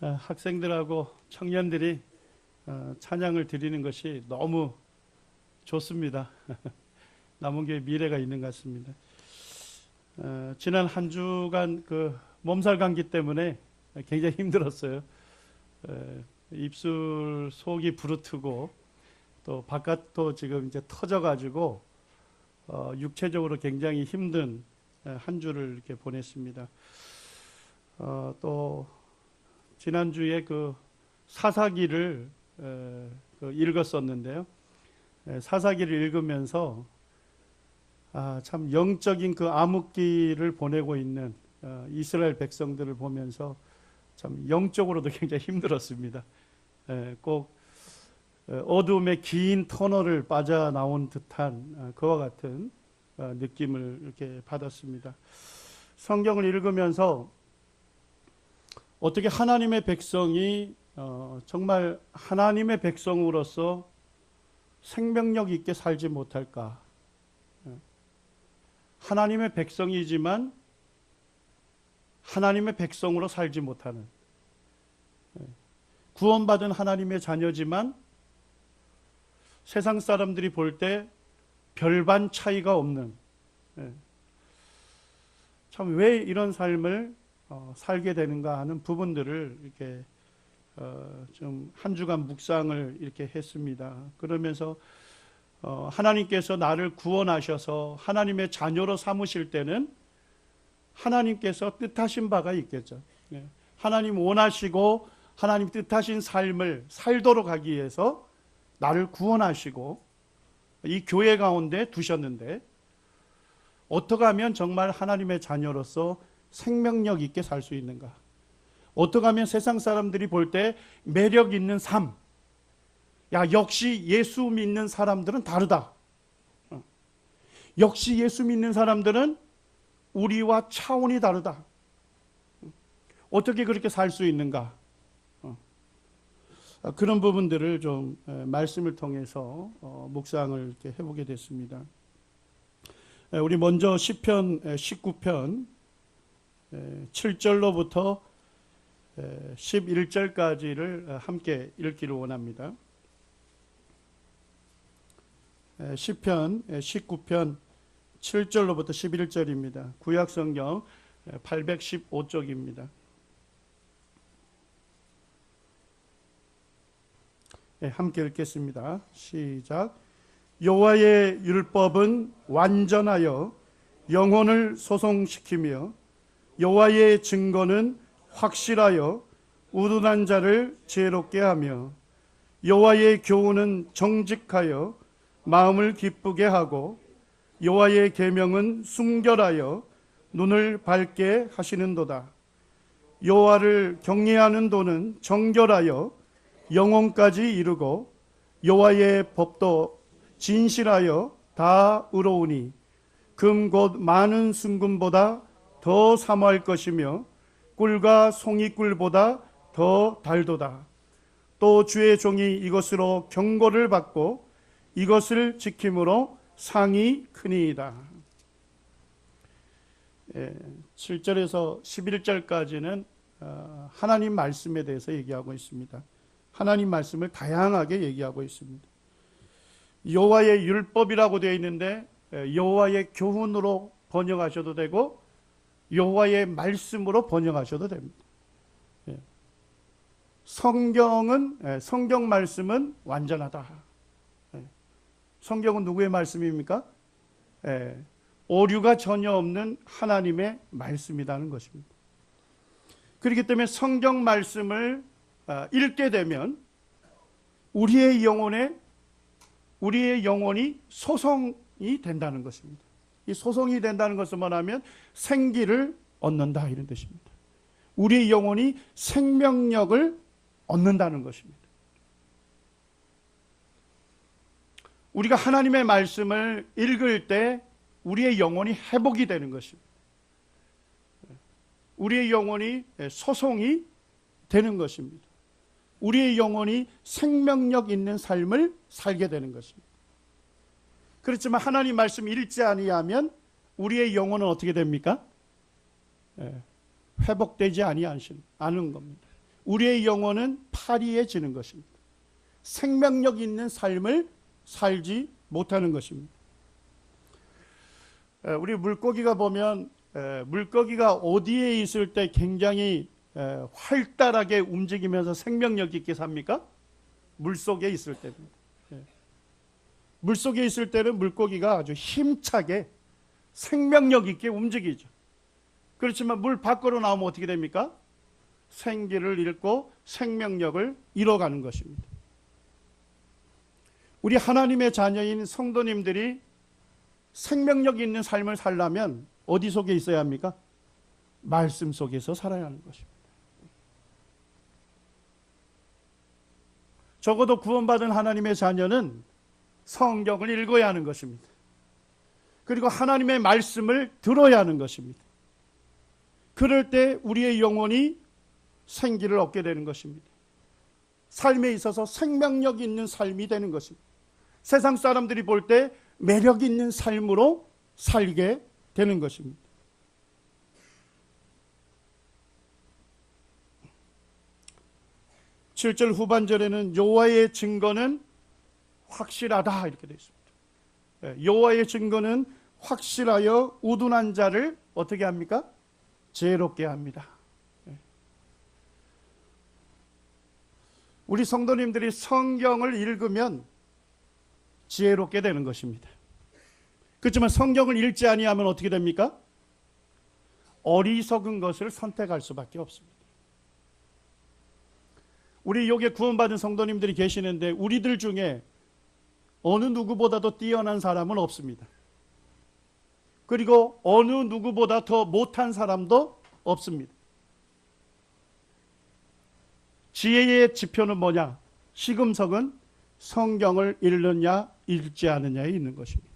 학생들하고 청년들이 찬양을 드리는 것이 너무 좋습니다. 남은교회 미래가 있는 것 같습니다. 지난 한 주간 그 몸살 감기 때문에 굉장히 힘들었어요. 입술 속이 부르트고 또 바깥도 지금 이제 터져가지고 육체적으로 굉장히 힘든 한 주를 이렇게 보냈습니다. 또 지난주에 그 사사기를 읽었었는데요. 사사기를 읽으면서 참 영적인 그 암흑기를 보내고 있는 이스라엘 백성들을 보면서 참 영적으로도 굉장히 힘들었습니다. 꼭 어두움의 긴 터널을 빠져나온 듯한 그와 같은 느낌을 이렇게 받았습니다. 성경을 읽으면서 어떻게 하나님의 백성이 정말 하나님의 백성으로서 생명력 있게 살지 못할까? 하나님의 백성이지만 하나님의 백성으로 살지 못하는, 구원받은 하나님의 자녀지만 세상 사람들이 볼 때 별반 차이가 없는, 참 왜 이런 삶을 살게 되는가 하는 부분들을 이렇게 좀 한 주간 묵상을 이렇게 했습니다. 그러면서 하나님께서 나를 구원하셔서 하나님의 자녀로 삼으실 때는 하나님께서 뜻하신 바가 있겠죠. 하나님 원하시고 하나님 뜻하신 삶을 살도록 하기 위해서 나를 구원하시고 이 교회 가운데 두셨는데 어떻게 하면 정말 하나님의 자녀로서 생명력 있게 살 수 있는가? 어떻게 하면 세상 사람들이 볼 때 매력 있는 삶, 역시 예수 믿는 사람들은 다르다. 역시 예수 믿는 사람들은 우리와 차원이 다르다. 어떻게 그렇게 살 수 있는가? 그런 부분들을 좀 말씀을 통해서 묵상을 이렇게 해보게 됐습니다. 우리 먼저 시편 19편 7절로부터 11절까지를 함께 읽기를 원합니다. 시편 19편 7절로부터 11절입니다. 구약성경 815쪽입니다. 함께 읽겠습니다. 시작. 여호와의 율법은 완전하여 영혼을 소송시키며 여호와의 증거는 확실하여 우둔한 자를 지혜롭게 하며 여호와의 교훈은 정직하여 마음을 기쁘게 하고 여호와의 계명은 순결하여 눈을 밝게 하시는도다. 여호와를 경외하는 도는 정결하여 영혼까지 이르고 여호와의 법도 진실하여 다 의로우니 금 곧 많은 순금보다 더 사모할 것이며 꿀과 송이꿀보다 더 달도다. 또 주의 종이 이것으로 경고를 받고 이것을 지킴으로 상이 크니이다. 7절에서 11절까지는 하나님 말씀에 대해서 얘기하고 있습니다. 하나님 말씀을 다양하게 얘기하고 있습니다. 여호와의 율법이라고 되어 있는데 여호와의 교훈으로 번역하셔도 되고 여호와의 말씀으로 번역하셔도 됩니다. 성경 말씀은 완전하다. 성경은 누구의 말씀입니까? 오류가 전혀 없는 하나님의 말씀이라는 것입니다. 그렇기 때문에 성경 말씀을 읽게 되면 우리의 영혼이 소송이 된다는 것입니다. 이 소송이 된다는 것은 뭐냐면 생기를 얻는다 이런 뜻입니다. 우리의 영혼이 생명력을 얻는다는 것입니다. 우리가 하나님의 말씀을 읽을 때 우리의 영혼이 회복이 되는 것입니다. 우리의 영혼이 소송이 되는 것입니다. 우리의 영혼이 생명력 있는 삶을 살게 되는 것입니다. 그렇지만 하나님 말씀 읽지 아니하면 우리의 영혼은 어떻게 됩니까? 회복되지 않은 겁니다. 우리의 영혼은 파리해지는 것입니다. 생명력 있는 삶을 살지 못하는 것입니다. 우리 물고기가 보면 물고기가 어디에 있을 때 굉장히 활달하게 움직이면서 생명력 있게 삽니까? 물속에 있을 때입니다. 물속에 있을 때는 물고기가 아주 힘차게 생명력 있게 움직이죠. 그렇지만 물 밖으로 나오면 어떻게 됩니까? 생기를 잃고 생명력을 잃어가는 것입니다. 우리 하나님의 자녀인 성도님들이 생명력 있는 삶을 살려면 어디 속에 있어야 합니까? 말씀 속에서 살아야 하는 것입니다. 적어도 구원받은 하나님의 자녀는 성경을 읽어야 하는 것입니다. 그리고 하나님의 말씀을 들어야 하는 것입니다. 그럴 때 우리의 영혼이 생기를 얻게 되는 것입니다. 삶에 있어서 생명력 있는 삶이 되는 것입니다. 세상 사람들이 볼 때 매력 있는 삶으로 살게 되는 것입니다. 칠 절 후반절에는 여호와의 증거는 확실하다 이렇게 되어 있습니다. 여호와의 증거는 확실하여 우둔한 자를 어떻게 합니까? 지혜롭게 합니다. 우리 성도님들이 성경을 읽으면 지혜롭게 되는 것입니다. 그렇지만 성경을 읽지 아니하면 어떻게 됩니까? 어리석은 것을 선택할 수밖에 없습니다. 우리 여기에 구원받은 성도님들이 계시는데 우리들 중에 어느 누구보다도 뛰어난 사람은 없습니다. 그리고 어느 누구보다 더 못한 사람도 없습니다. 지혜의 지표는 뭐냐? 시금석은 성경을 읽느냐 읽지 않느냐에 있는 것입니다.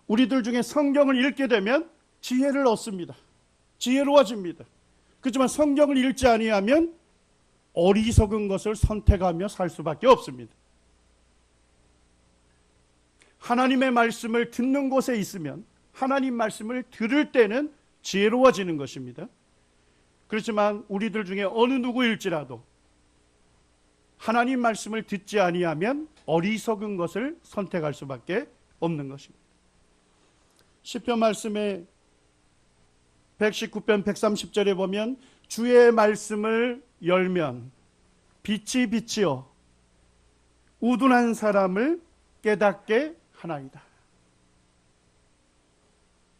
우리들 중에 성경을 읽게 되면 지혜를 얻습니다. 지혜로워집니다. 그렇지만 성경을 읽지 아니하면 어리석은 것을 선택하며 살 수밖에 없습니다. 하나님의 말씀을 듣는 곳에 있으면 하나님 말씀을 들을 때는 지혜로워지는 것입니다. 그렇지만 우리들 중에 어느 누구일지라도 하나님 말씀을 듣지 아니하면 어리석은 것을 선택할 수밖에 없는 것입니다. 시편 말씀에 119편 130절에 보면 주의 말씀을 열면 빛이 빛이요 우둔한 사람을 깨닫게 하나이다.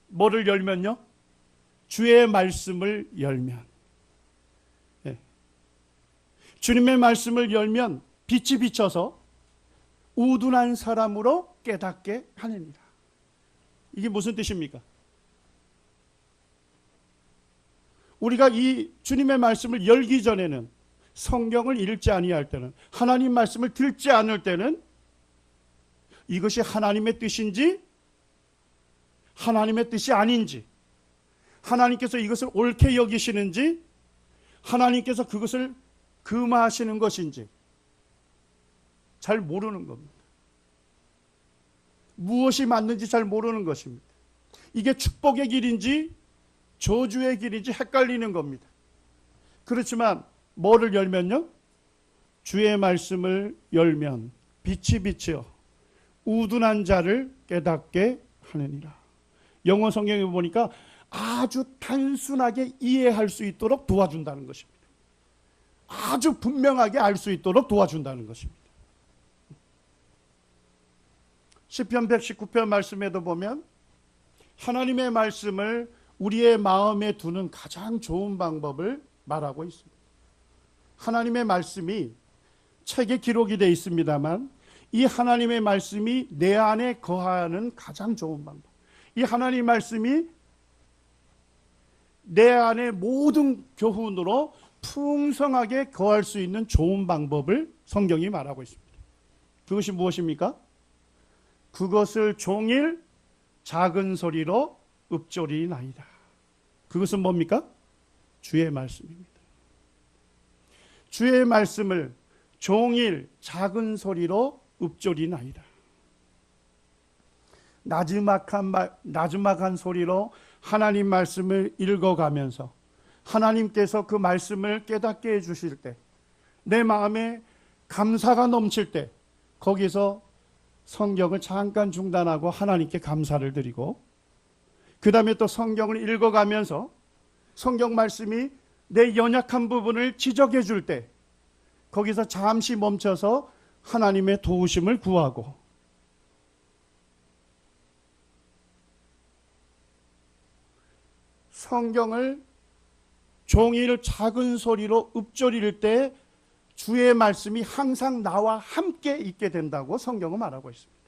뭐를 열면요? 주의 말씀을 열면, 주님의 말씀을 열면 빛이 비쳐서 우둔한 사람으로 깨닫게 하느니라. 이게 무슨 뜻입니까? 우리가 이 주님의 말씀을 열기 전에는, 성경을 읽지 아니할 때는, 하나님 말씀을 듣지 않을 때는 이것이 하나님의 뜻인지 하나님의 뜻이 아닌지, 하나님께서 이것을 옳게 여기시는지 하나님께서 그것을 금하시는 것인지 잘 모르는 겁니다. 무엇이 맞는지 잘 모르는 것입니다. 이게 축복의 길인지 저주의 길인지 헷갈리는 겁니다. 그렇지만 뭐를 열면요? 주의 말씀을 열면 빛이 비치어 우둔한 자를 깨닫게 하느니라. 영어 성경에 보니까 아주 단순하게 이해할 수 있도록 도와준다는 것입니다. 아주 분명하게 알 수 있도록 도와준다는 것입니다. 시편 119편 말씀에도 보면 하나님의 말씀을 우리의 마음에 두는 가장 좋은 방법을 말하고 있습니다. 하나님의 말씀이 책에 기록이 되어 있습니다만 이 하나님의 말씀이 내 안에 거하는 가장 좋은 방법, 이 하나님의 말씀이 내 안에 모든 교훈으로 풍성하게 거할 수 있는 좋은 방법을 성경이 말하고 있습니다. 그것이 무엇입니까? 그것을 종일 작은 소리로 읊조리나이다. 그것은 뭡니까? 주의 말씀입니다. 주의 말씀을 종일 작은 소리로 읊조리나이다. 나지막한 소리로 하나님 말씀을 읽어가면서 하나님께서 그 말씀을 깨닫게 해주실 때, 내 마음에 감사가 넘칠 때, 거기서 성경을 잠깐 중단하고 하나님께 감사를 드리고, 그 다음에 또 성경을 읽어가면서 성경 말씀이 내 연약한 부분을 지적해 줄 때, 거기서 잠시 멈춰서 하나님의 도우심을 구하고, 성경을 종일 작은 소리로 읊조릴 때 주의 말씀이 항상 나와 함께 있게 된다고 성경은 말하고 있습니다.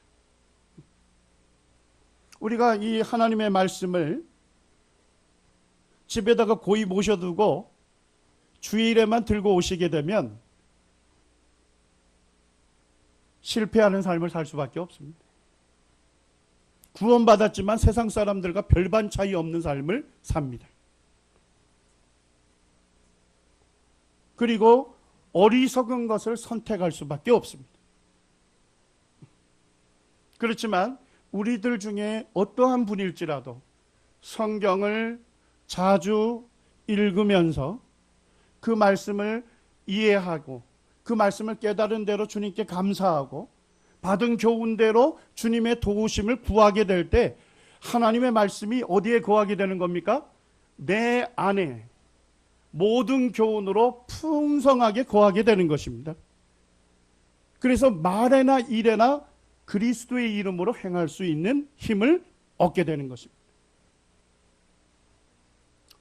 우리가 이 하나님의 말씀을 집에다가 고이 모셔두고 주일에만 들고 오시게 되면 실패하는 삶을 살 수밖에 없습니다. 구원받았지만 세상 사람들과 별반 차이 없는 삶을 삽니다. 그리고 어리석은 것을 선택할 수밖에 없습니다. 그렇지만 우리들 중에 어떠한 분일지라도 성경을 자주 읽으면서 그 말씀을 이해하고 그 말씀을 깨달은 대로 주님께 감사하고 받은 교훈대로 주님의 도우심을 구하게 될 때 하나님의 말씀이 어디에 거하게 되는 겁니까? 내 안에 모든 교훈으로 풍성하게 거하게 되는 것입니다. 그래서 말에나 일에나 그리스도의 이름으로 행할 수 있는 힘을 얻게 되는 것입니다.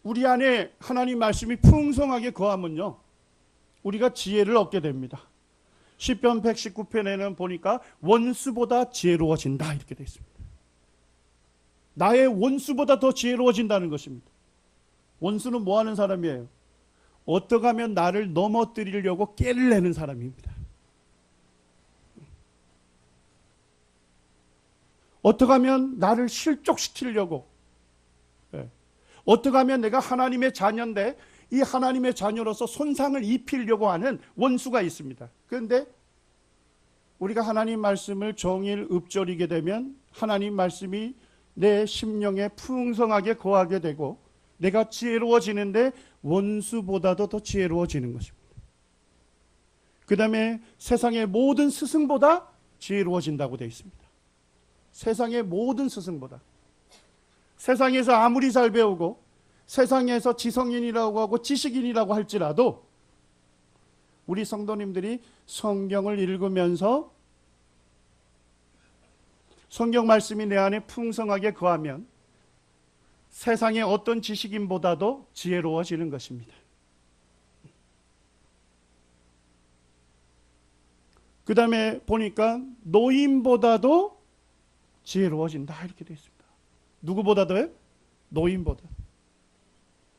우리 안에 하나님 말씀이 풍성하게 거하면요, 우리가 지혜를 얻게 됩니다. 시편 119편에는 보니까 원수보다 지혜로워진다 이렇게 되어 있습니다. 나의 원수보다 더 지혜로워진다는 것입니다. 원수는 뭐 하는 사람이에요? 어떻게 하면 나를 넘어뜨리려고 깨를 내는 사람입니다. 어떻게 하면 나를 실족시키려고, 어떻게 하면 내가 하나님의 자녀인데 이 하나님의 자녀로서 손상을 입히려고 하는 원수가 있습니다. 그런데 우리가 하나님 말씀을 종일 읊조리게 되면 하나님 말씀이 내 심령에 풍성하게 거하게 되고 내가 지혜로워지는데 원수보다도 더 지혜로워지는 것입니다. 그 다음에 세상의 모든 스승보다 지혜로워진다고 되어 있습니다. 세상의 모든 스승보다. 세상에서 아무리 잘 배우고 세상에서 지성인이라고 하고 지식인이라고 할지라도 우리 성도님들이 성경을 읽으면서 성경 말씀이 내 안에 풍성하게 거하면 세상의 어떤 지식인보다도 지혜로워지는 것입니다. 그 다음에 보니까 노인보다도 지혜로워진다 이렇게 되어 있습니다. 누구보다도요? 노인보다.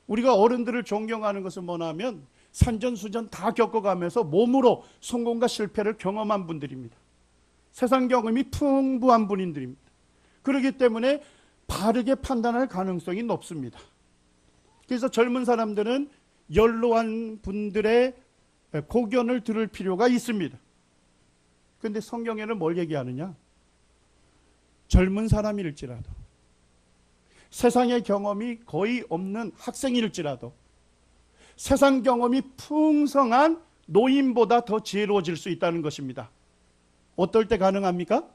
우리가 어른들을 존경하는 것은 뭐냐면 산전수전 다 겪어가면서 몸으로 성공과 실패를 경험한 분들입니다. 세상 경험이 풍부한 분들입니다. 그렇기 때문에 바르게 판단할 가능성이 높습니다. 그래서 젊은 사람들은 연로한 분들의 고견을 들을 필요가 있습니다. 그런데 성경에는 뭘 얘기하느냐? 젊은 사람일지라도 세상의 경험이 거의 없는 학생일지라도 세상 경험이 풍성한 노인보다 더 지혜로워질 수 있다는 것입니다. 어떨 때 가능합니까?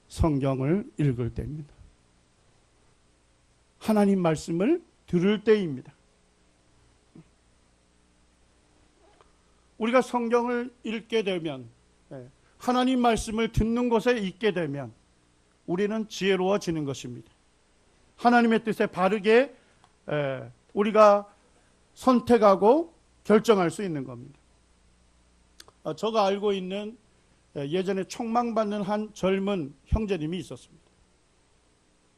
성경을 읽을 때입니다. 하나님 말씀을 들을 때입니다. 우리가 성경을 읽게 되면, 하나님 말씀을 듣는 곳에 있게 되면 우리는 지혜로워지는 것입니다. 하나님의 뜻에 바르게 우리가 선택하고 결정할 수 있는 겁니다. 제가 알고 있는 예전에 총망받는 한 젊은 형제님이 있었습니다.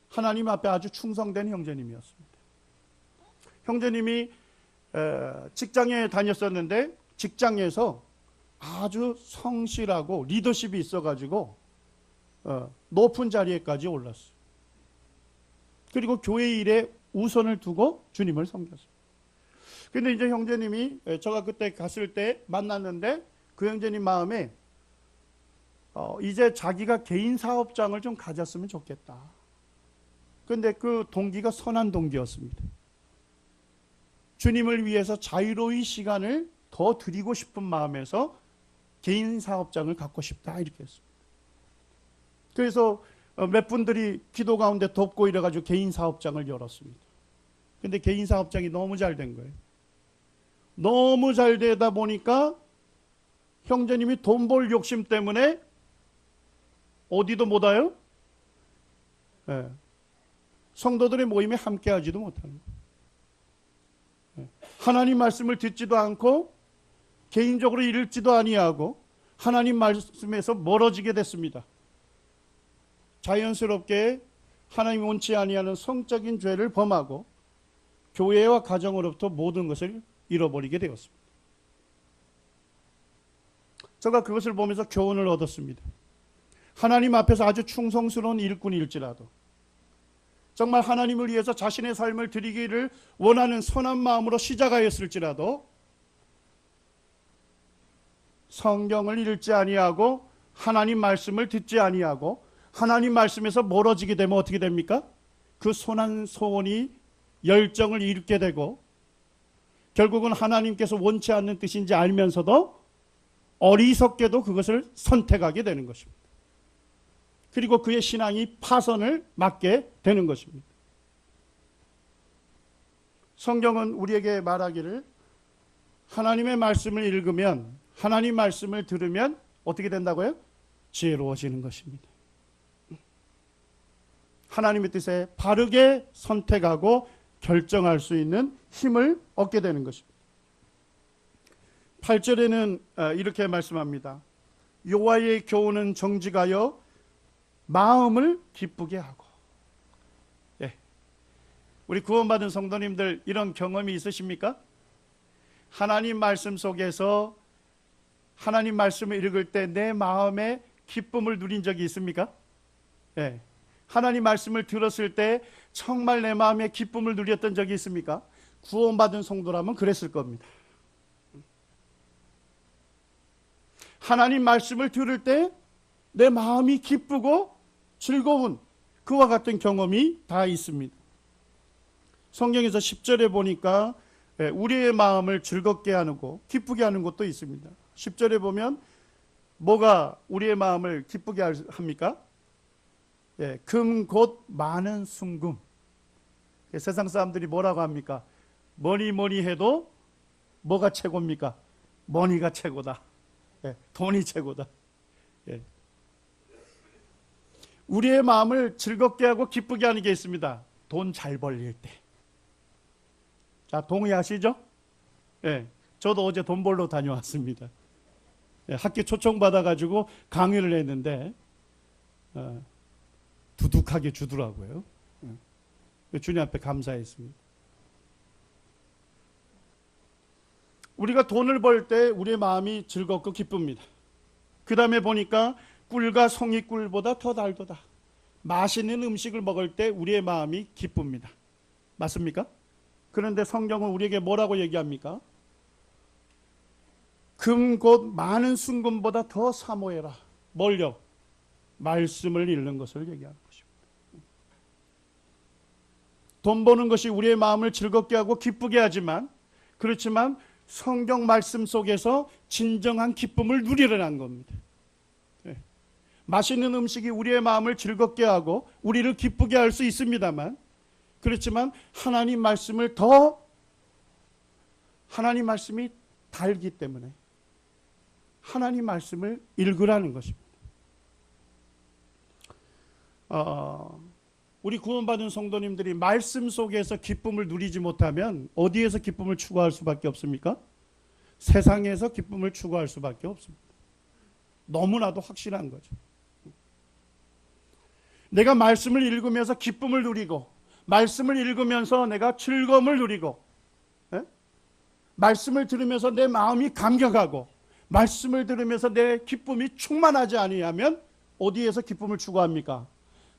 하나님 앞에 아주 충성된 형제님이었습니다. 형제님이 직장에 다녔었는데 직장에서 아주 성실하고 리더십이 있어가지고 높은 자리에까지 올랐어요. 그리고 교회 일에 우선을 두고 주님을 섬겼어요. 근데 이제 형제님이 제가 그때 갔을 때 만났는데 그 형제님 마음에 이제 자기가 개인 사업장을 좀 가졌으면 좋겠다. 근데 그 동기가 선한 동기였습니다. 주님을 위해서 자유로이 시간을 더 드리고 싶은 마음에서 개인 사업장을 갖고 싶다 이렇게 했습니다. 그래서 몇 분들이 기도 가운데 돕고 이래가지고 개인 사업장을 열었습니다. 근데 개인 사업장이 너무 잘 된 거예요. 너무 잘 되다 보니까 형제님이 돈 벌 욕심 때문에 어디도 못 와요? 네. 성도들의 모임에 함께 하지도 못하는 거예요. 네. 하나님 말씀을 듣지도 않고 개인적으로 읽지도 아니하고 하나님 말씀에서 멀어지게 됐습니다. 자연스럽게 하나님 원치 아니하는 성적인 죄를 범하고 교회와 가정으로부터 모든 것을 잃어버리게 되었습니다. 제가 그것을 보면서 교훈을 얻었습니다. 하나님 앞에서 아주 충성스러운 일꾼일지라도 정말 하나님을 위해서 자신의 삶을 드리기를 원하는 선한 마음으로 시작하였을지라도 성경을 읽지 아니하고 하나님 말씀을 듣지 아니하고 하나님 말씀에서 멀어지게 되면 어떻게 됩니까? 그 선한 소원이 열정을 잃게 되고 결국은 하나님께서 원치 않는 뜻인지 알면서도 어리석게도 그것을 선택하게 되는 것입니다. 그리고 그의 신앙이 파선을 맞게 되는 것입니다. 성경은 우리에게 말하기를 하나님의 말씀을 읽으면 하나님 말씀을 들으면 어떻게 된다고요? 지혜로워지는 것입니다. 하나님의 뜻에 바르게 선택하고 결정할 수 있는 힘을 얻게 되는 것입니다. 8절에는 이렇게 말씀합니다. 여호와의 교훈은 정직하여 마음을 기쁘게 하고. 예. 우리 구원받은 성도님들 이런 경험이 있으십니까? 하나님 말씀 속에서 하나님 말씀을 읽을 때 내 마음에 기쁨을 누린 적이 있습니까? 예. 하나님 말씀을 들었을 때 정말 내 마음에 기쁨을 누렸던 적이 있습니까? 구원받은 성도라면 그랬을 겁니다. 하나님 말씀을 들을 때 내 마음이 기쁘고 즐거운 그와 같은 경험이 다 있습니다. 성경에서 10절에 보니까 우리의 마음을 즐겁게 하고 기쁘게 하는 것도 있습니다. 10절에 보면 뭐가 우리의 마음을 기쁘게 합니까? 금 곧 많은 순금. 세상 사람들이 뭐라고 합니까? 뭐니 해도 뭐가 최고입니까? 머니가 최고다. 돈이 최고다. 우리의 마음을 즐겁게 하고 기쁘게 하는 게 있습니다. 돈 잘 벌릴 때. 자, 동의하시죠? 저도 어제 돈 벌러 다녀왔습니다. 학교 초청받아가지고 강의를 했는데 두둑하게 주더라고요. 주님 앞에 감사했습니다. 우리가 돈을 벌 때 우리의 마음이 즐겁고 기쁩니다. 그 다음에 보니까 꿀과 송이꿀보다 더 달도다. 맛있는 음식을 먹을 때 우리의 마음이 기쁩니다. 맞습니까? 그런데 성경은 우리에게 뭐라고 얘기합니까? 금 곧 많은 순금보다 더 사모해라. 뭘요? 말씀을 읽는 것을 얘기하는 것입니다. 돈 버는 것이 우리의 마음을 즐겁게 하고 기쁘게 하지만 그렇지만 성경 말씀 속에서 진정한 기쁨을 누리려는 겁니다. 맛있는 음식이 우리의 마음을 즐겁게 하고 우리를 기쁘게 할 수 있습니다만 그렇지만 하나님 말씀이 달기 때문에 하나님 말씀을 읽으라는 것입니다. 우리 구원받은 성도님들이 말씀 속에서 기쁨을 누리지 못하면 어디에서 기쁨을 추구할 수밖에 없습니까? 세상에서 기쁨을 추구할 수밖에 없습니다. 너무나도 확실한 거죠. 내가 말씀을 읽으면서 기쁨을 누리고 말씀을 읽으면서 내가 즐거움을 누리고 말씀을 들으면서 내 마음이 감격하고 말씀을 들으면서 내 기쁨이 충만하지 아니하면 어디에서 기쁨을 추구합니까?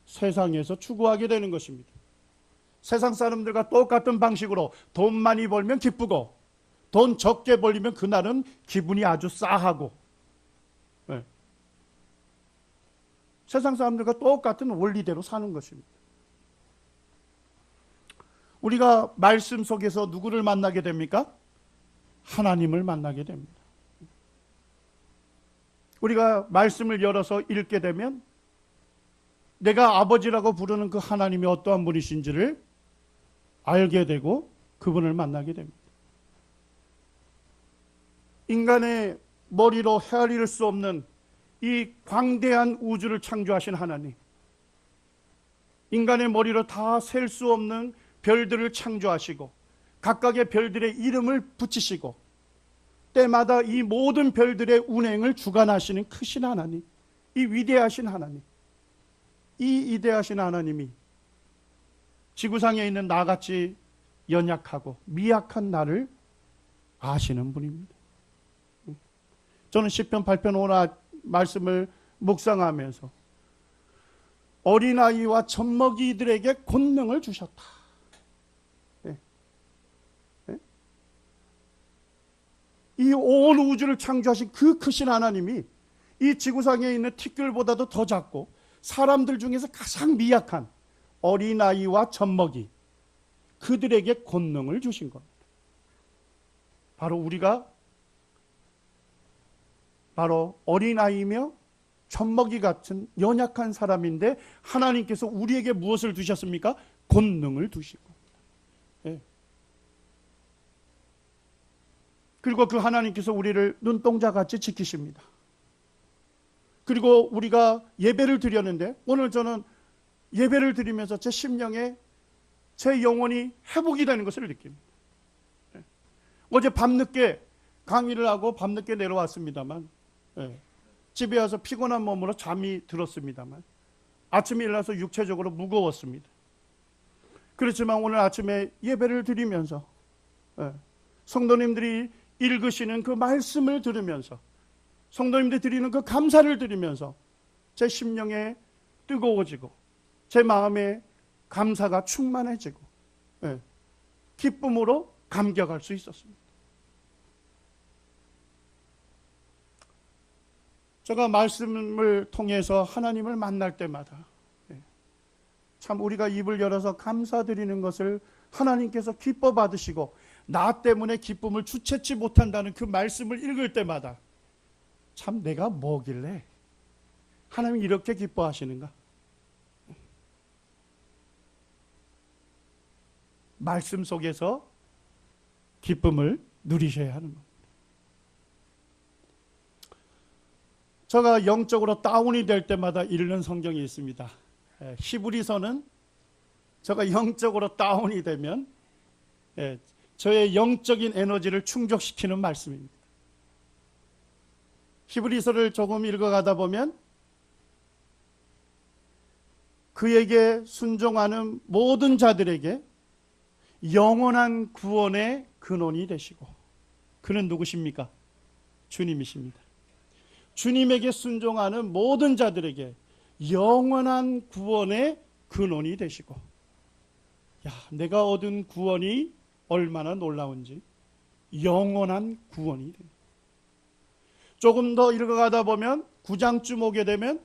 세상에서 추구하게 되는 것입니다. 세상 사람들과 똑같은 방식으로 돈 많이 벌면 기쁘고 돈 적게 벌리면 그날은 기분이 아주 싸하고 세상 사람들과 똑같은 원리대로 사는 것입니다. 우리가 말씀 속에서 누구를 만나게 됩니까? 하나님을 만나게 됩니다. 우리가 말씀을 열어서 읽게 되면 내가 아버지라고 부르는 그 하나님이 어떠한 분이신지를 알게 되고 그분을 만나게 됩니다. 인간의 머리로 헤아릴 수 없는 이 광대한 우주를 창조하신 하나님, 인간의 머리로 다 셀 수 없는 별들을 창조하시고 각각의 별들의 이름을 붙이시고 때마다 이 모든 별들의 운행을 주관하시는 크신 하나님, 이 위대하신 하나님, 이 위대하신 하나님이 지구상에 있는 나같이 연약하고 미약한 나를 아시는 분입니다. 저는 시편 8편 5나 말씀을 묵상하면서 어린아이와 젖먹이들에게 권능을 주셨다. 이 온 우주를 창조하신 그 크신 하나님이 이 지구상에 있는 티끌보다도 더 작고 사람들 중에서 가장 미약한 어린아이와 젖먹이, 그들에게 권능을 주신 겁니다. 바로 우리가 바로 어린아이며 젖먹이 같은 연약한 사람인데 하나님께서 우리에게 무엇을 두셨습니까? 권능을 두신 겁니다. 예. 그리고 그 하나님께서 우리를 눈동자같이 지키십니다. 그리고 우리가 예배를 드렸는데 오늘 저는 예배를 드리면서 제 심령에 제 영혼이 회복이 되는 것을 느낍니다. 예. 어제 밤늦게 강의를 하고 밤늦게 내려왔습니다만 집에 와서 피곤한 몸으로 잠이 들었습니다만 아침에 일어나서 육체적으로 무거웠습니다. 그렇지만 오늘 아침에 예배를 드리면서 성도님들이 읽으시는 그 말씀을 들으면서 성도님들이 드리는 그 감사를 드리면서 제 심령에 뜨거워지고 제 마음에 감사가 충만해지고 기쁨으로 감격할 수 있었습니다. 제가 말씀을 통해서 하나님을 만날 때마다 참 우리가 입을 열어서 감사드리는 것을 하나님께서 기뻐 받으시고 나 때문에 기쁨을 주체치 못한다는 그 말씀을 읽을 때마다 참 내가 뭐길래 하나님이 이렇게 기뻐하시는가? 말씀 속에서 기쁨을 누리셔야 하는 겁니다. 제가 영적으로 다운이 될 때마다 읽는 성경이 있습니다. 히브리서는 제가 영적으로 다운이 되면 저의 영적인 에너지를 충족시키는 말씀입니다. 히브리서를 조금 읽어가다 보면 그에게 순종하는 모든 자들에게 영원한 구원의 근원이 되시고, 그는 누구십니까? 주님이십니다. 주님에게 순종하는 모든 자들에게 영원한 구원의 근원이 되시고, 야, 내가 얻은 구원이 얼마나 놀라운지, 영원한 구원이 됩니다. 조금 더 읽어가다 보면 9장쯤 오게 되면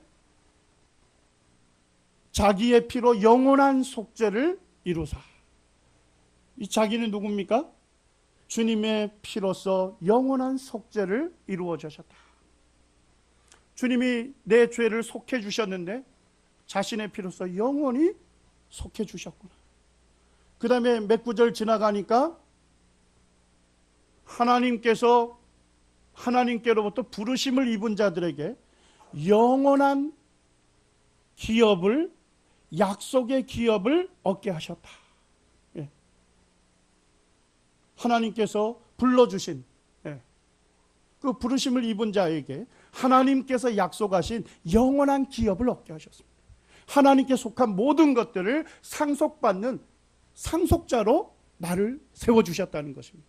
자기의 피로 영원한 속죄를 이루사. 이 자기는 누굽니까? 주님의 피로서 영원한 속죄를 이루어 주셨다. 주님이 내 죄를 속해 주셨는데 자신의 피로서 영원히 속해 주셨구나. 그 다음에 몇 구절 지나가니까 하나님께로부터 부르심을 입은 자들에게 영원한 기업을, 약속의 기업을 얻게 하셨다. 예. 하나님께서 불러주신 그 부르심을 입은 자에게 하나님께서 약속하신 영원한 기업을 얻게 하셨습니다. 하나님께 속한 모든 것들을 상속받는 상속자로 나를 세워주셨다는 것입니다.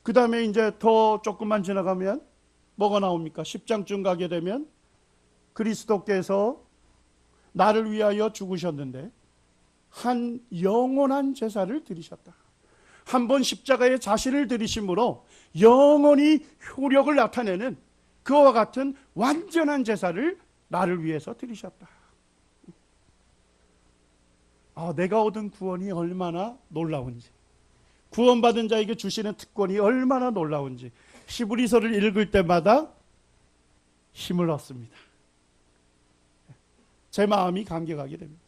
그 다음에 이제 더 조금만 지나가면 뭐가 나옵니까? 10장쯤 가게 되면 그리스도께서 나를 위하여 죽으셨는데 한 영원한 제사를 드리셨다. 한 번 십자가에 자신을 드리심으로 영원히 효력을 나타내는 그와 같은 완전한 제사를 나를 위해서 드리셨다. 내가 얻은 구원이 얼마나 놀라운지, 구원받은 자에게 주시는 특권이 얼마나 놀라운지 히브리서를 읽을 때마다 힘을 얻습니다. 제 마음이 감격하게 됩니다.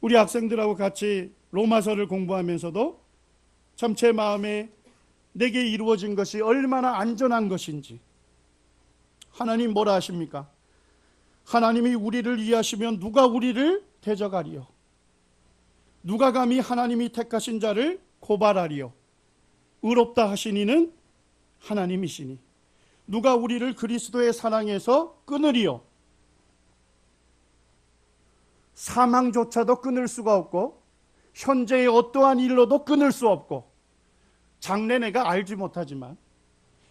우리 학생들하고 같이 로마서를 공부하면서도 참 제 마음에 내게 이루어진 것이 얼마나 안전한 것인지, 하나님 뭐라 하십니까? 하나님이 우리를 위하시면 누가 우리를 대적하리요? 누가 감히 하나님이 택하신 자를 고발하리요? 의롭다 하시니는 하나님이시니 누가 우리를 그리스도의 사랑에서 끊으리요? 사망조차도 끊을 수가 없고 현재의 어떠한 일로도 끊을 수 없고, 장래 내가 알지 못하지만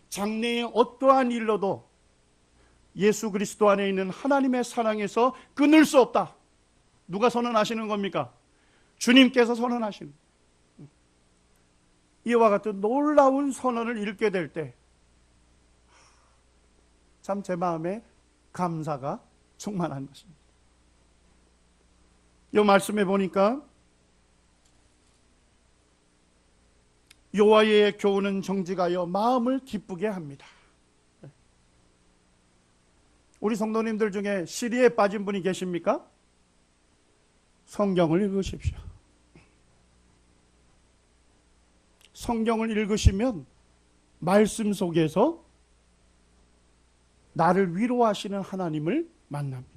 장래의 어떠한 일로도 예수 그리스도 안에 있는 하나님의 사랑에서 끊을 수 없다. 누가 선언하시는 겁니까? 주님께서 선언하시는. 이와 같은 놀라운 선언을 읽게 될 때 참 제 마음에 감사가 충만한 것입니다. 이 말씀에 보니까 여호와의 교훈은 정직하여 마음을 기쁘게 합니다. 우리 성도님들 중에 시리에 빠진 분이 계십니까? 성경을 읽으십시오. 성경을 읽으시면 말씀 속에서 나를 위로하시는 하나님을 만납니다.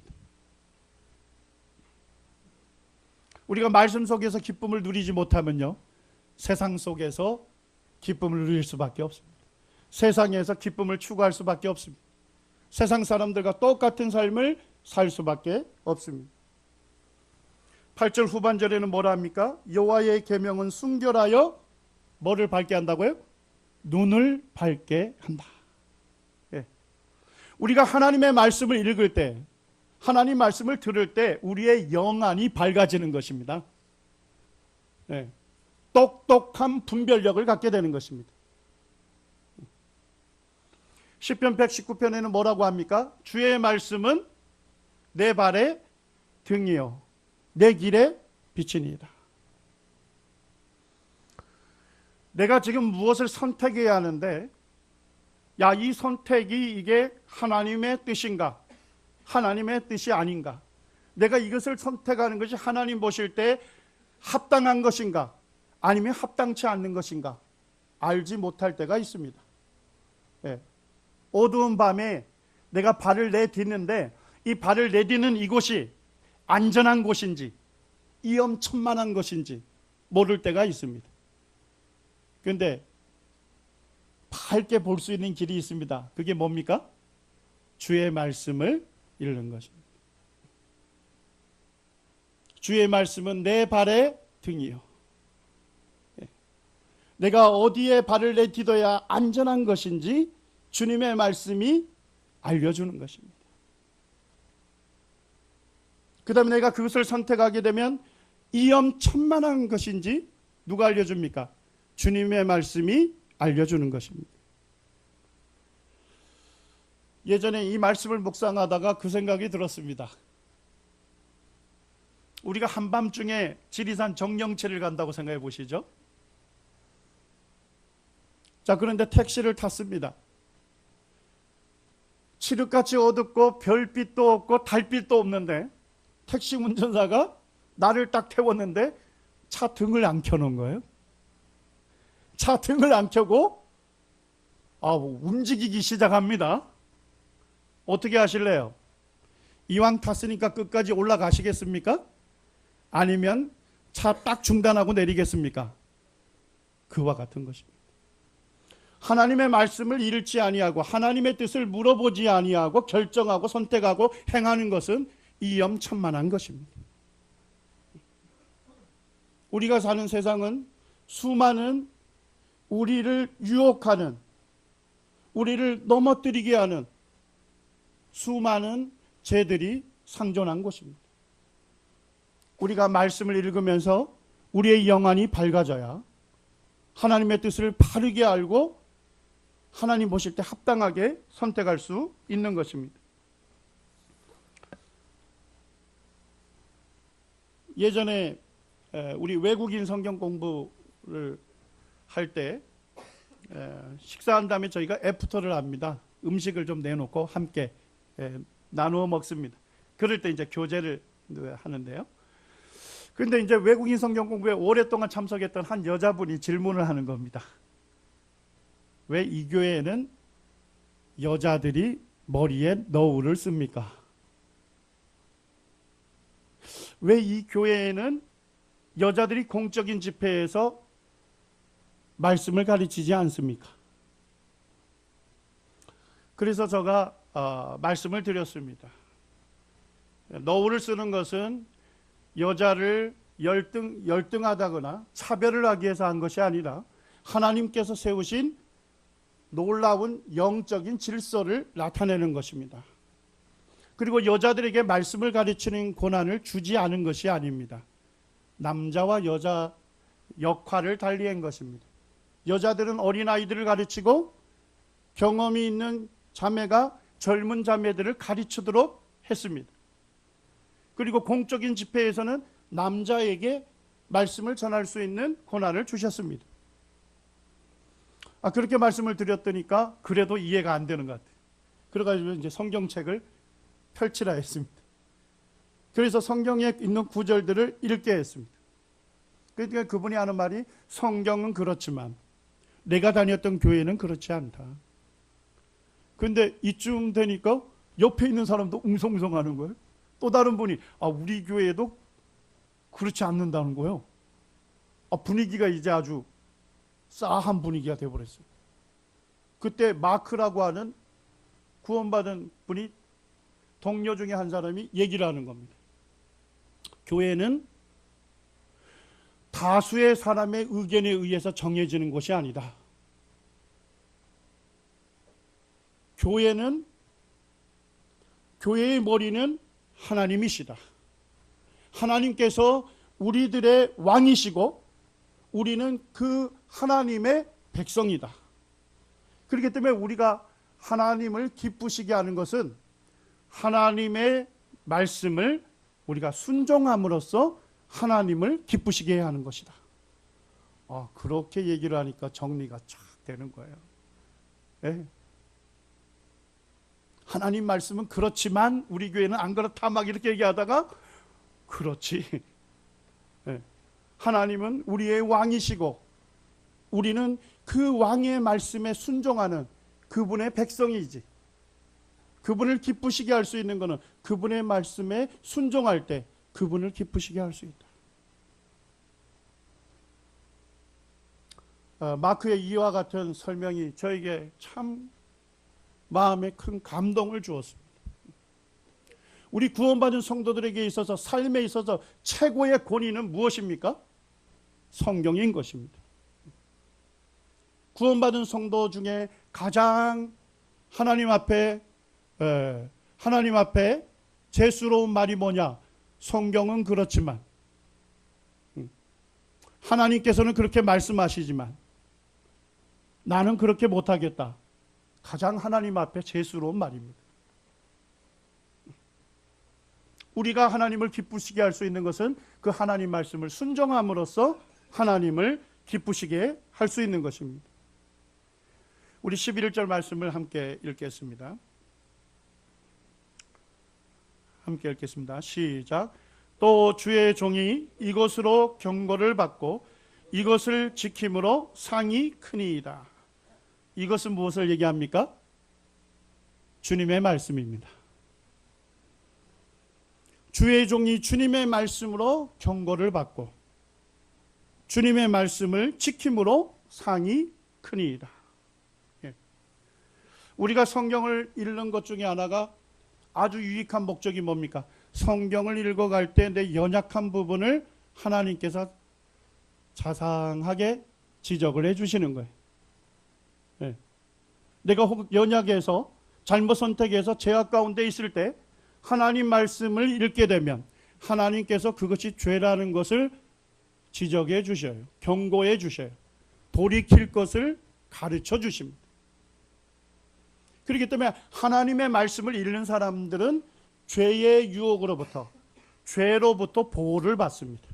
우리가 말씀 속에서 기쁨을 누리지 못하면요, 세상 속에서 기쁨을 누릴 수밖에 없습니다. 세상에서 기쁨을 추구할 수밖에 없습니다. 세상 사람들과 똑같은 삶을 살 수밖에 없습니다. 8절 후반절에는 뭐라 합니까? 여호와의 계명은 순결하여 뭐를 밝게 한다고요? 눈을 밝게 한다. 예. 우리가 하나님의 말씀을 읽을 때, 하나님 말씀을 들을 때 우리의 영안이 밝아지는 것입니다. 예. 똑똑한 분별력을 갖게 되는 것입니다. 시편 119편에는 뭐라고 합니까? 주의 말씀은 내 발의 등이요 내 길의 빛이니이다. 내가 지금 무엇을 선택해야 하는데, 이 선택이 이게 하나님의 뜻인가? 하나님의 뜻이 아닌가? 내가 이것을 선택하는 것이 하나님 보실 때 합당한 것인가? 아니면 합당치 않는 것인가? 알지 못할 때가 있습니다. 예. 어두운 밤에 내가 발을 내딛는데 이 발을 내딛는 이곳이 안전한 곳인지 위험천만한 것인지 모를 때가 있습니다. 그런데 밝게 볼 수 있는 길이 있습니다. 그게 뭡니까? 주의 말씀을 읽는 것입니다. 주의 말씀은 내 발의 등이요. 내가 어디에 발을 내딛어야 안전한 것인지 주님의 말씀이 알려주는 것입니다. 그 다음에 내가 그것을 선택하게 되면 위험천만한 것인지 누가 알려줍니까? 주님의 말씀이 알려주는 것입니다. 예전에 이 말씀을 묵상하다가 그 생각이 들었습니다. 우리가 한밤중에 지리산 정령채를 간다고 생각해 보시죠. 자, 그런데 택시를 탔습니다. 칠흑같이 어둡고 별빛도 없고 달빛도 없는데 택시 운전사가 나를 딱 태웠는데 차 등을 안 켜놓은 거예요. 차 등을 안 켜고 움직이기 시작합니다. 어떻게 하실래요? 이왕 탔으니까 끝까지 올라가시겠습니까? 아니면 차 딱 중단하고 내리겠습니까? 그와 같은 것입니다. 하나님의 말씀을 읽지 아니하고 하나님의 뜻을 물어보지 아니하고 결정하고 선택하고 행하는 것은 위험천만한 것입니다. 우리가 사는 세상은 수많은 우리를 유혹하는, 우리를 넘어뜨리게 하는 수많은 죄들이 상존한 곳입니다. 우리가 말씀을 읽으면서 우리의 영안이 밝아져야 하나님의 뜻을 바르게 알고 하나님 보실 때 합당하게 선택할 수 있는 것입니다. 예전에 우리 외국인 성경 공부를 할 때 식사한 다음에 저희가 애프터를 합니다. 음식을 좀 내놓고 함께 나누어 먹습니다. 그럴 때 이제 교제를 하는데요. 그런데 이제 외국인 성경 공부에 오랫동안 참석했던 한 여자분이 질문을 하는 겁니다. 왜 이 교회에는 여자들이 머리에 너울을 씁니까? 왜 이 교회에는 여자들이 공적인 집회에서 말씀을 가르치지 않습니까? 그래서 제가 말씀을 드렸습니다. 너울을 쓰는 것은 여자를 열등하다거나 차별을 하기 위해서 한 것이 아니라 하나님께서 세우신 놀라운 영적인 질서를 나타내는 것입니다. 그리고 여자들에게 말씀을 가르치는 권한을 주지 않은 것이 아닙니다. 남자와 여자 역할을 달리한 것입니다. 여자들은 어린아이들을 가르치고 경험이 있는 자매가 젊은 자매들을 가르치도록 했습니다. 그리고 공적인 집회에서는 남자에게 말씀을 전할 수 있는 권한을 주셨습니다. 그렇게 말씀을 드렸더니까 그래도 이해가 안 되는 것 같아요. 그래가지고 이제 성경책을 펼치라 했습니다. 그래서 성경에 있는 구절들을 읽게 했습니다. 그러니까 그분이 하는 말이 성경은 그렇지만 내가 다녔던 교회는 그렇지 않다. 그런데 이쯤 되니까 옆에 있는 사람도 웅성웅성하는 거예요. 또 다른 분이 우리 교회도 그렇지 않는다는 거예요. 분위기가 이제 아주 싸한 분위기가 되어버렸어요. 그때 마크라고 하는 구원받은 분이 동료 중에 한 사람이 얘기를 하는 겁니다. 교회는 다수의 사람의 의견에 의해서 정해지는 것이 아니다. 교회의 머리는 하나님이시다. 하나님께서 우리들의 왕이시고 우리는 그 하나님의 백성이다. 그렇기 때문에 우리가 하나님을 기쁘시게 하는 것은 하나님의 말씀을 우리가 순종함으로써 하나님을 기쁘시게 해야 하는 것이다. 그렇게 얘기를 하니까 정리가 쫙 되는 거예요. 네. 하나님 말씀은 그렇지만 우리 교회는 안 그렇다 막 이렇게 얘기하다가 그렇지. 네. 하나님은 우리의 왕이시고 우리는 그 왕의 말씀에 순종하는 그분의 백성이지. 그분을 기쁘시게 할 수 있는 것은 그분의 말씀에 순종할 때 그분을 기쁘시게 할 수 있다. 마크의 이와 같은 설명이 저에게 참 마음에 큰 감동을 주었습니다. 우리 구원받은 성도들에게 있어서 삶에 있어서 최고의 권위는 무엇입니까? 성경인 것입니다. 구원받은 성도 중에 가장 하나님 앞에 재수로운 말이 뭐냐? 성경은 그렇지만 하나님께서는 그렇게 말씀하시지만 나는 그렇게 못하겠다. 가장 하나님 앞에 재수로운 말입니다. 우리가 하나님을 기쁘시게 할 수 있는 것은 그 하나님 말씀을 순종함으로써 하나님을 기쁘시게 할 수 있는 것입니다. 우리 11절 말씀을 함께 읽겠습니다. 함께 읽겠습니다. 시작. 또 주의 종이 이것으로 경고를 받고 이것을 지킴으로 상이 크니이다. 이것은 무엇을 얘기합니까? 주님의 말씀입니다. 주의 종이 주님의 말씀으로 경고를 받고 주님의 말씀을 지킴으로 상이 크니이다. 우리가 성경을 읽는 것 중에 하나가 아주 유익한 목적이 뭡니까? 성경을 읽어갈 때 내 연약한 부분을 하나님께서 자상하게 지적을 해주시는 거예요. 네. 내가 혹 연약해서 잘못 선택해서 죄악 가운데 있을 때 하나님 말씀을 읽게 되면 하나님께서 그것이 죄라는 것을 지적해 주셔요. 경고해 주셔요. 돌이킬 것을 가르쳐 주십니다. 그렇기 때문에 하나님의 말씀을 읽는 사람들은 죄의 유혹으로부터 죄로부터 보호를 받습니다.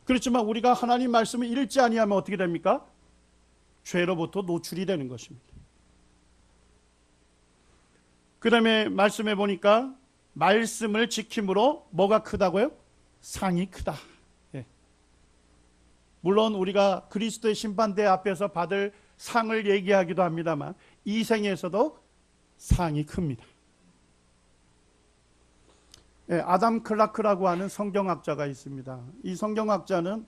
그렇지만 우리가 하나님 말씀을 읽지 아니하면 어떻게 됩니까? 죄로부터 노출이 되는 것입니다. 그 다음에 말씀해 보니까 말씀을 지킴으로 뭐가 크다고요? 상이 크다. 예. 물론 우리가 그리스도의 심판대 앞에서 받을 상을 얘기하기도 합니다만 이 생에서도 상이 큽니다. 예, 아담 클라크라고 하는 성경학자가 있습니다. 이 성경학자는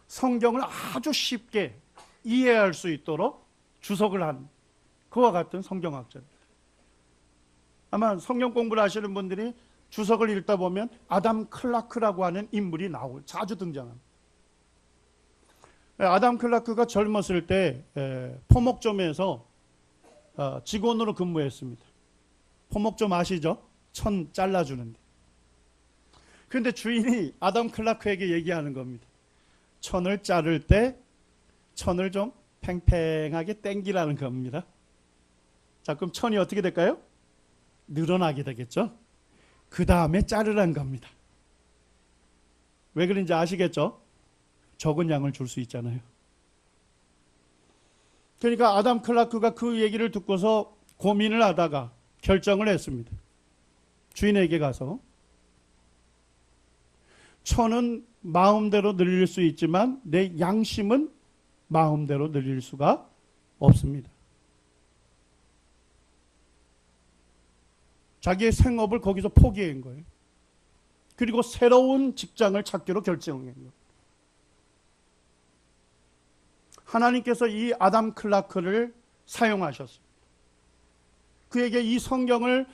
성경을 아주 쉽게 이해할 수 있도록 주석을 한 그와 같은 성경학자입니다. 아마 성경 공부를 하시는 분들이 주석을 읽다 보면 아담 클라크라고 하는 인물이 자주 등장합니다. 아담 클라크가 젊었을 때 포목점에서 직원으로 근무했습니다. 포목점 아시죠? 천 잘라주는데. 그런데 주인이 아담 클라크에게 얘기하는 겁니다. 천을 자를 때 천을 좀 팽팽하게 당기라는 겁니다. 자, 그럼 천이 어떻게 될까요? 늘어나게 되겠죠? 그 다음에 자르라는 겁니다. 왜 그런지 아시겠죠? 적은 양을 줄 수 있잖아요. 그러니까 아담 클라크가 그 얘기를 듣고서 고민을 하다가 결정을 했습니다. 주인에게 가서 천은 마음대로 늘릴 수 있지만 내 양심은 마음대로 늘릴 수가 없습니다. 자기의 생업을 거기서 포기한 거예요. 그리고 새로운 직장을 찾기로 결정한 거예요. 하나님께서 이 아담 클라크를 사용하셨습니다. 그에게 이 성경을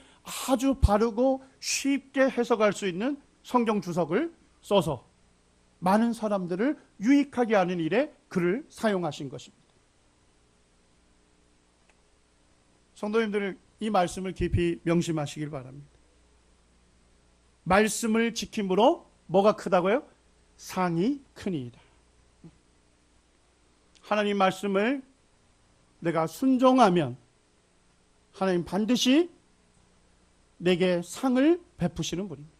아주 바르고 쉽게 해석할 수 있는 성경 주석을 써서 많은 사람들을 유익하게 하는 일에 그를 사용하신 것입니다. 성도님들, 이 말씀을 깊이 명심하시길 바랍니다. 말씀을 지킴으로 뭐가 크다고요? 상이 크니이다. 하나님 말씀을 내가 순종하면 하나님 반드시 내게 상을 베푸시는 분입니다.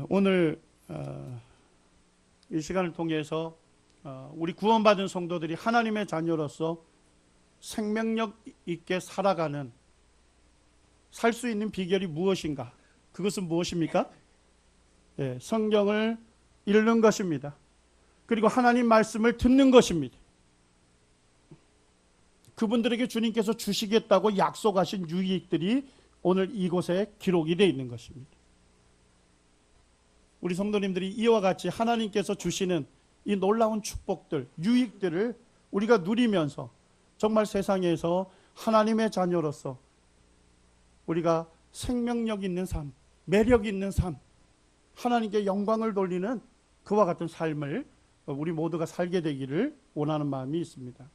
오늘 이 시간을 통해서 우리 구원받은 성도들이 하나님의 자녀로서 생명력 있게 살아가는 살 수 있는 비결이 무엇인가? 그것은 무엇입니까? 예, 성경을 읽는 것입니다. 그리고 하나님 말씀을 듣는 것입니다. 그분들에게 주님께서 주시겠다고 약속하신 유익들이 오늘 이곳에 기록이 되어 있는 것입니다. 우리 성도님들이 이와 같이 하나님께서 주시는 이 놀라운 축복들, 유익들을 우리가 누리면서 정말 세상에서 하나님의 자녀로서 우리가 생명력 있는 삶, 매력 있는 삶, 하나님께 영광을 돌리는 그와 같은 삶을 우리 모두가 살게 되기를 원하는 마음이 있습니다.